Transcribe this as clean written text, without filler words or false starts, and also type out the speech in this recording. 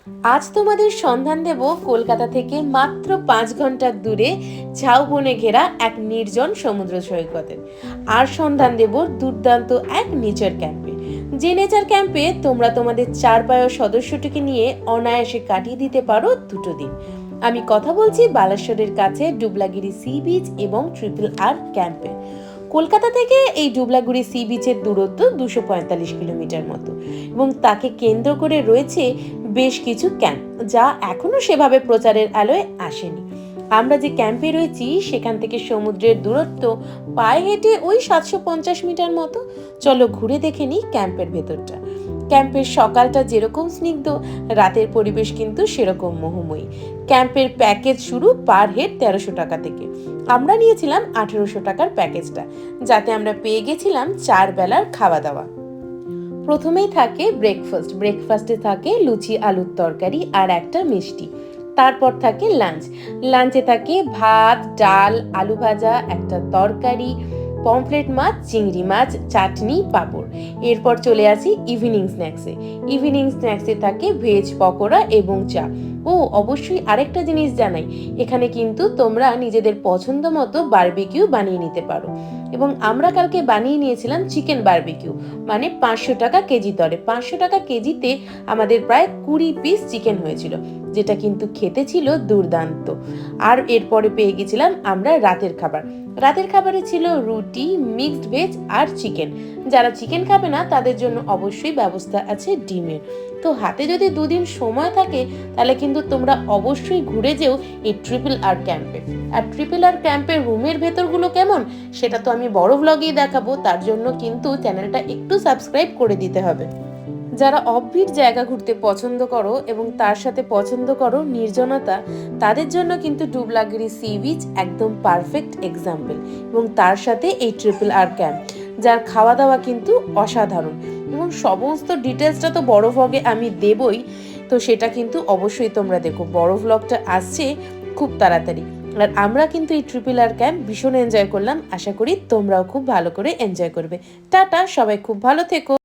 আজ তোমাদের সন্ধান দেব কলকাতা থেকে মাত্র 5 ঘন্টা দূরে ঝাউবনে ঘেরা এক নির্জন সমুদ্র সৈকতের। আর সন্ধান দেব দুর্দান্ত এক নেচার ক্যাম্পে, যে নেচার ক্যাম্পে তোমরা তোমাদের 4 পায়ের সদস্যটিকে নিয়ে অনায়াসে কাটিয়ে দিতে পারো 2টো দিন। আমি কথা বলছি বালেশ্বরের কাছে ডুবলাগিরি সি বিচ এবং RRR ক্যাম্পে। কলকাতা থেকে এই ডুবলাগুড়ি সি বিচের দূরত্ব 245 কিলোমিটার মতো, এবং তাকে কেন্দ্র করে রয়েছে বেশ কিছু ক্যাম্প, যা এখনো সেভাবে প্রচারের আলোয় আসেনি। আমরা যে ক্যাম্পে রয়েছি সেখান থেকে সমুদ্রের দূরত্ব পায়ে হেঁটে ওই 750 মিটার মতো। চলো ঘুরে দেখে নিই ক্যাম্পের ভেতরটা। ক্যাম্পের সকালটা যেরকম স্নিগ্ধ, রাতের পরিবেশ কিন্তু সেরকম মোহময়ী। ক্যাম্পের প্যাকেজ শুরু পার হেড 1300 টাকা থেকে। আমরা নিয়েছিলাম 1800 টাকার প্যাকেজটা, যাতে আমরা পেয়ে গেছিলাম 4 বেলার খাওয়া দাওয়া। প্রথমেই থাকে ব্রেকফাস্টে থাকে লুচি আলুর তরকারি আর একটা মিষ্টি। তারপর থাকে লাঞ্চে থাকে ভাত, ডাল, আলু ভাজা, একটা তরকারি, পমফ্রেট মাছ, চিংড়ি মাছ, চাটনি, পাঁপড়। এরপর চলে আসি ইভিনিং স্ন্যাক্সে থাকে ভেজ পকোড়া এবং চা। ও অবশ্যই আরেকটা জিনিস জানাই, এখানে কিন্তু তোমরা নিজেদের পছন্দ মতো বারবিকিউ বানিয়ে নিতে পারো। এবং আমরা কালকে বানিয়ে নিয়েছিলাম চিকেন বারবিকিউ, মানে 500 টাকা কেজি দরে। 500 টাকা কেজিতে আমাদের প্রায় 20 পিস চিকেন হয়েছিল, যেটা কিন্তু খেতে ছিল দুর্দান্ত। আর এরপরে পেয়ে গেছিলাম আমরা রাতের খাবারে ছিল রুটি, মিক্সড ভেজ আর চিকেন। যারা চিকেন খাবে না তাদের জন্য অবশ্যই ব্যবস্থা আছে ডিমের। তো হাতে যদি 2 দিন সময় থাকে তাহলে কিন্তু তোমরা অবশ্যই ঘুরে যেও এই RRR ক্যাম্পে। আর RRR ক্যাম্পের রুমের ভেতরগুলো কেমন সেটা তো আমি বড় ব্লগেই দেখাবো, তার জন্য কিন্তু চ্যানেলটা একটু সাবস্ক্রাইব করে দিতে হবে। যারা অফবিট জায়গা ঘুরতে পছন্দ করো এবং তার সাথে পছন্দ করো নির্জনতা, তাদের জন্য কিন্তু ডুবলাগিরি সি বিচ একদম পারফেক্ট এক্সাম্পল। এবং তার সাথে এই RRR ক্যাম্প, যার খাওয়া দাওয়া কিন্তু অসাধারণ। এবং সমস্ত ডিটেলসটা তো বড় ভ্লগে আমি দেবই, তো সেটা কিন্তু অবশ্যই তোমরা দেখো। বড় ভ্লগটা আসছে খুব তাড়াতাড়ি। আর আমরা কিন্তু এই RRR ক্যাম্প ভীষণ এনজয় করলাম, আশা করি তোমরাও খুব ভালো করে এনজয় করবে। টাটা, সবাই খুব ভালো থেকো।